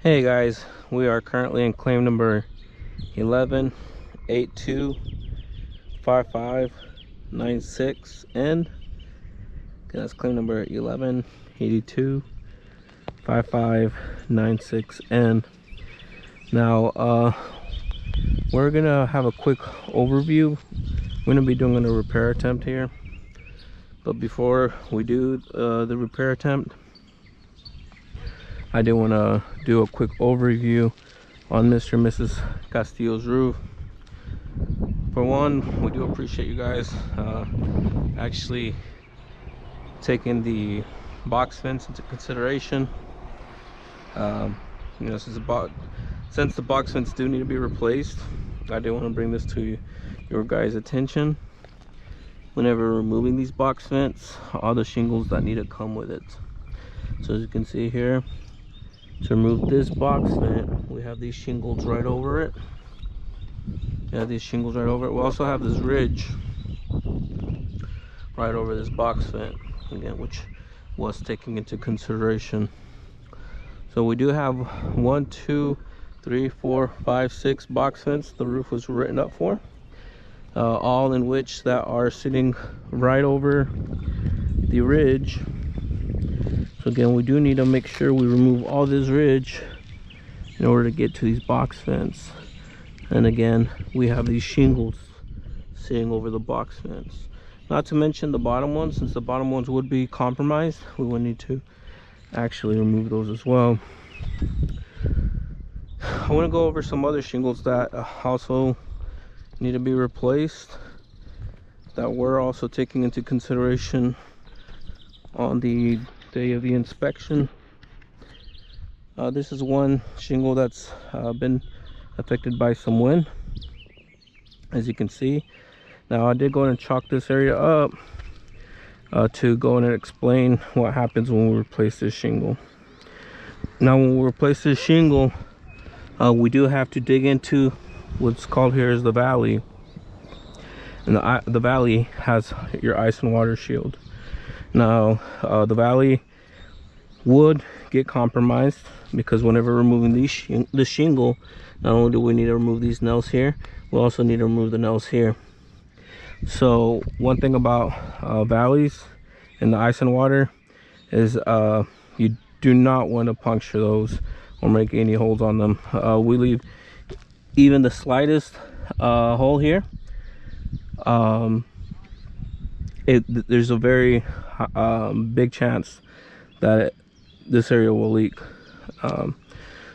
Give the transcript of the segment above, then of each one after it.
Hey guys, we are currently in claim number 1182S596N. That's claim number 1182S596N. Now, we're gonna have a quick overview. We're gonna be doing a repair attempt here, but before we do the repair attempt, I did want to do a quick overview on Mr. and Mrs. Castillo's roof. For one, we do appreciate you guys actually taking the box fence into consideration. You know, since the box fence do need to be replaced, I did want to bring this to your guys' attention. Whenever removing these box fence, all the shingles that need to come with it. So as you can see here, to remove this box vent, we have these shingles right over it. We also have this ridge right over this box vent, again, which was taken into consideration. So we do have 1, 2, 3, 4, 5, 6 box vents the roof was written up for, all in which that are sitting right over the ridge. So again, we do need to make sure we remove all this ridge in order to get to these box fence. And again, we have these shingles sitting over the box fence. Not to mention the bottom ones, since the bottom ones would be compromised, we would need to actually remove those as well. I want to go over some other shingles that also need to be replaced, that we're also taking into consideration on the day of the inspection. This is one shingle that's been affected by some wind, as you can see. Now I did go and chalk this area up to go in and explain what happens when we replace this shingle. Now when we replace this shingle, we do have to dig into what's called here is the valley, and the valley has your ice and water shield. Now the valley would get compromised because whenever removing this shingle, not only do we need to remove these nails here, we also need to remove the nails here. So one thing about valleys and the ice and water is you do not want to puncture those or make any holes on them. We leave even the slightest hole here, there's a very big chance that this area will leak.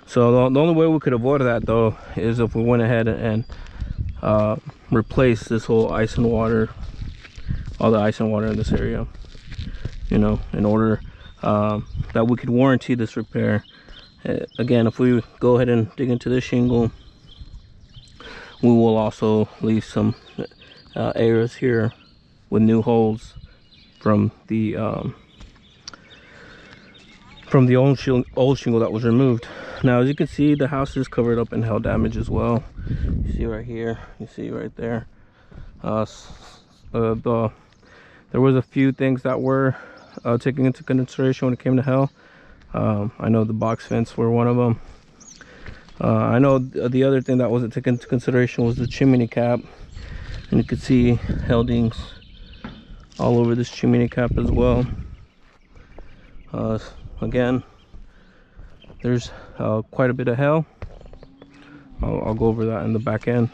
So the only way we could avoid that though is if we went ahead and replace this whole ice and water, all the ice and water in this area, you know, in order that we could warranty this repair. Again, if we go ahead and dig into this shingle, we will also leave some areas here with new holes from the old shingle that was removed. Now as you can see, the house is covered up in hail damage as well. You see right here, you see right there. There was a few things that were taken into consideration when it came to hail. I know the box fence were one of them. I know the other thing that wasn't taken into consideration was the chimney cap, and you can see hail dings all over this chimney cap as well. Again, there's quite a bit of hail. I'll go over that in the back end.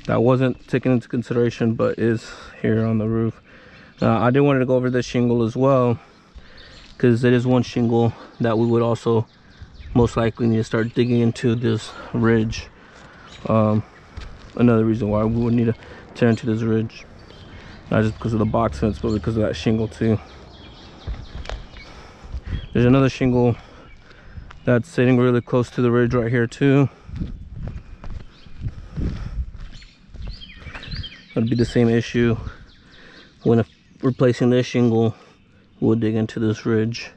That wasn't taken into consideration, but is here on the roof. I did want to go over this shingle as well, because it is one shingle that we would also most likely need to start digging into this ridge. Another reason why we would need to tear into this ridge, not just because of the box fence, but because of that shingle too. There's another shingle that's sitting really close to the ridge right here too. That'd be the same issue. When replacing this shingle, we'll dig into this ridge.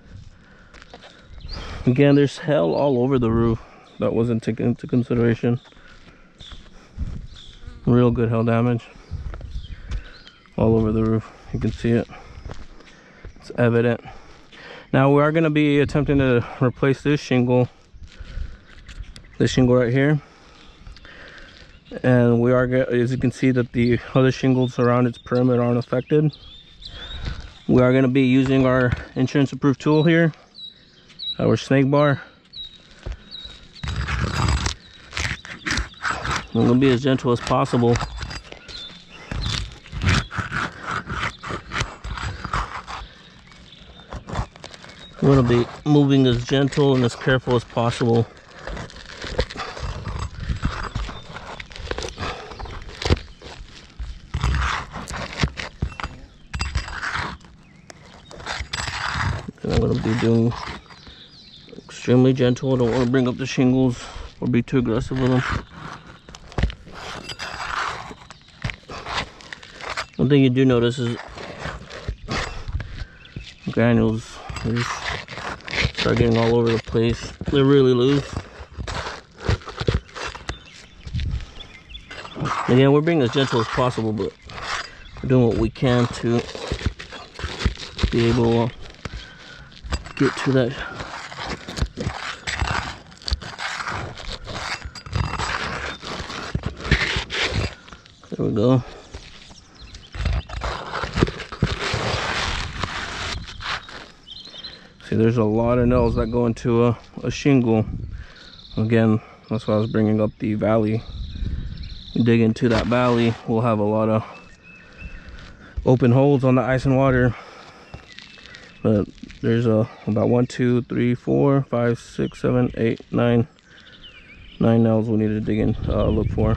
Again, there's hail all over the roof that wasn't taken into consideration. Real good hail damage all over the roof. You can see it. It's evident. Now we are going to be attempting to replace this shingle this shingle right here. And we are, as you can see, that the other shingles around its perimeter aren't affected. We are going to be using our insurance approved tool here, our snake bar. I'm going to be as gentle as possible. I'm going to be moving as gentle and as careful as possible. And I'm going to be doing extremely gentle. I don't want to bring up the shingles or be too aggressive with them. One thing you do notice is granules just start getting all over the place. They're really loose. Again, we're being as gentle as possible, but we're doing what we can to be able to get to that. There we go. See, there's a lot of nails that go into a shingle. Again, that's why I was bringing up the valley. You dig into that valley, we'll have a lot of open holes on the ice and water. But there's about 1, 2, 3, 4, 5, 6, 7, 8, 9 nails we need to dig in, look for.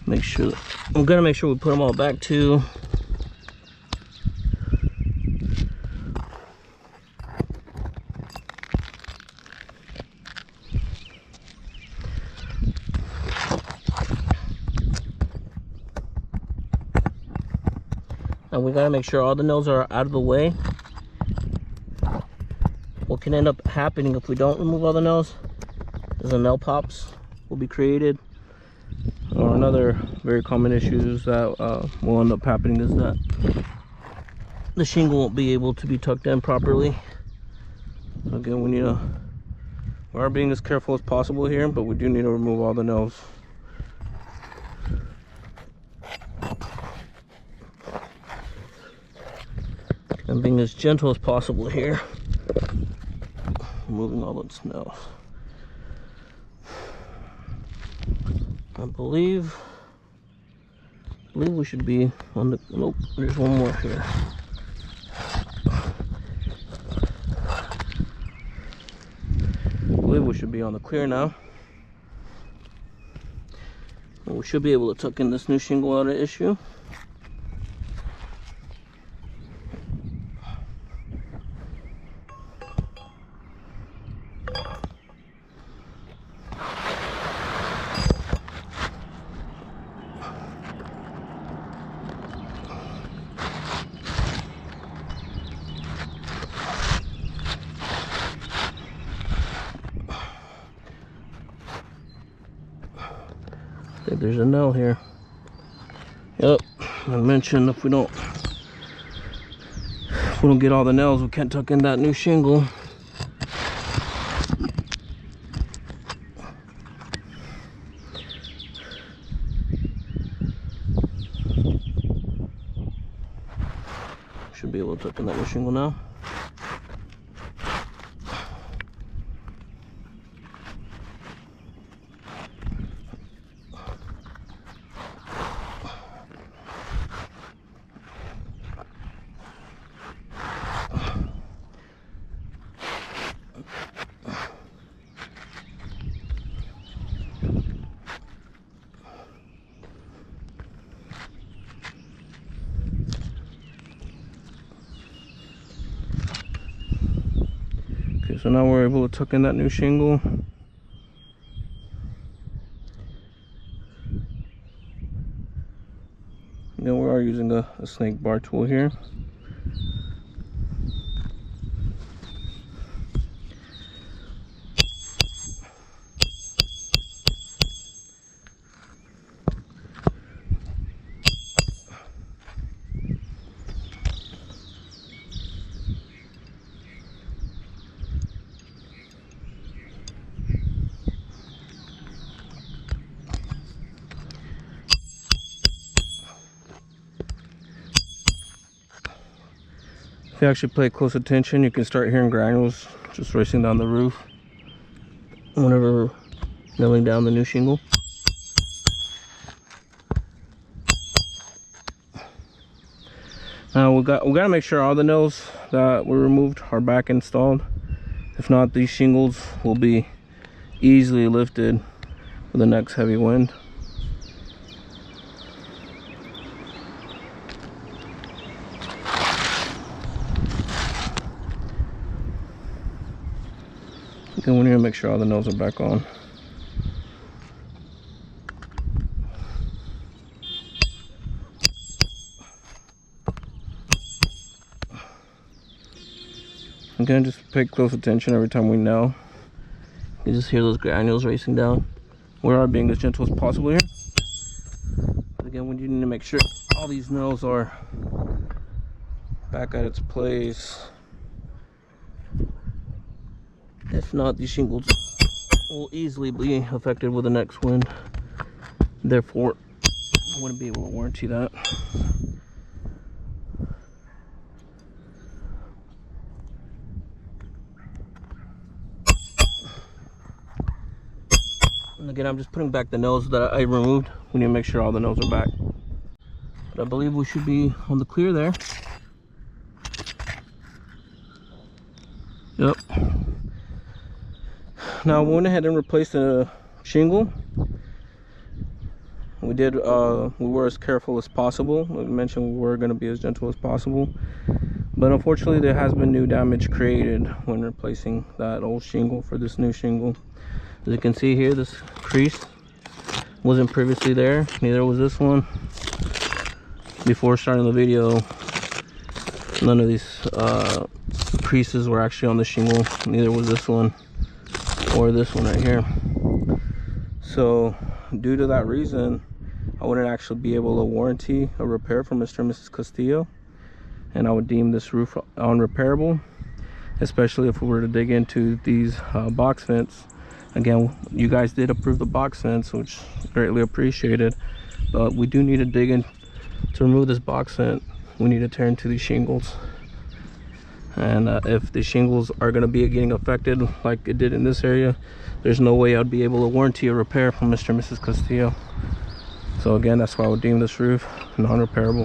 Make sure, I'm gonna make sure we put them all back too. And we gotta make sure all the nails are out of the way. What can end up happening if we don't remove all the nails is the nail pops will be created. Or another very common issue is that will end up happening is that the shingle won't be able to be tucked in properly. So again, we are being as careful as possible here, but we do need to remove all the nails. And being as gentle as possible here, removing all those nails. I believe we should be on the, nope, there's one more here. I believe we should be on the clear now. And we should be able to tuck in this new shingle out of issue. I think there's a nail here. Yep, I mentioned if we don't get all the nails, we can't tuck in that new shingle. Should be able to tuck in that new shingle now. So now we're able to tuck in that new shingle. Again, we are using a snake bar tool here. you actually pay close attention, you can start hearing granules just racing down the roof whenever nailing down the new shingle. Now we got to make sure all the nails that were removed are back installed. If not, these shingles will be easily lifted with the next heavy wind. Then we need to make sure all the nails are back on. Again, just pay close attention every time we nail. You just hear those granules racing down. We are being as gentle as possible here. But again, we do need to make sure all these nails are back at its place. If not, these shingles will easily be affected with the next wind. Therefore, I wouldn't be able to warranty that. And again, I'm just putting back the nails that I removed. We need to make sure all the nails are back. But I believe we should be on the clear there. Yep. Now we went ahead and replaced the shingle. We were as careful as possible. Like I mentioned, we were going to be as gentle as possible. But unfortunately, there has been new damage created when replacing that old shingle for this new shingle. As you can see here, this crease wasn't previously there. Neither was this one. Before starting the video, none of these creases were actually on the shingle. Neither was this one or this one right here. So due to that reason, I wouldn't actually be able to warranty a repair for Mr. and Mrs. Castillo, and I would deem this roof unrepairable, especially if we were to dig into these box vents. Again, you guys did approve the box vents, which is greatly appreciated, but we do need to dig in to remove this box vent. We need to tear into these shingles, and if the shingles are going to be getting affected like it did in this area, there's no way I'd be able to warranty a repair from Mr. and Mrs. Castillo. So again, that's why I would deem this roof non-repairable.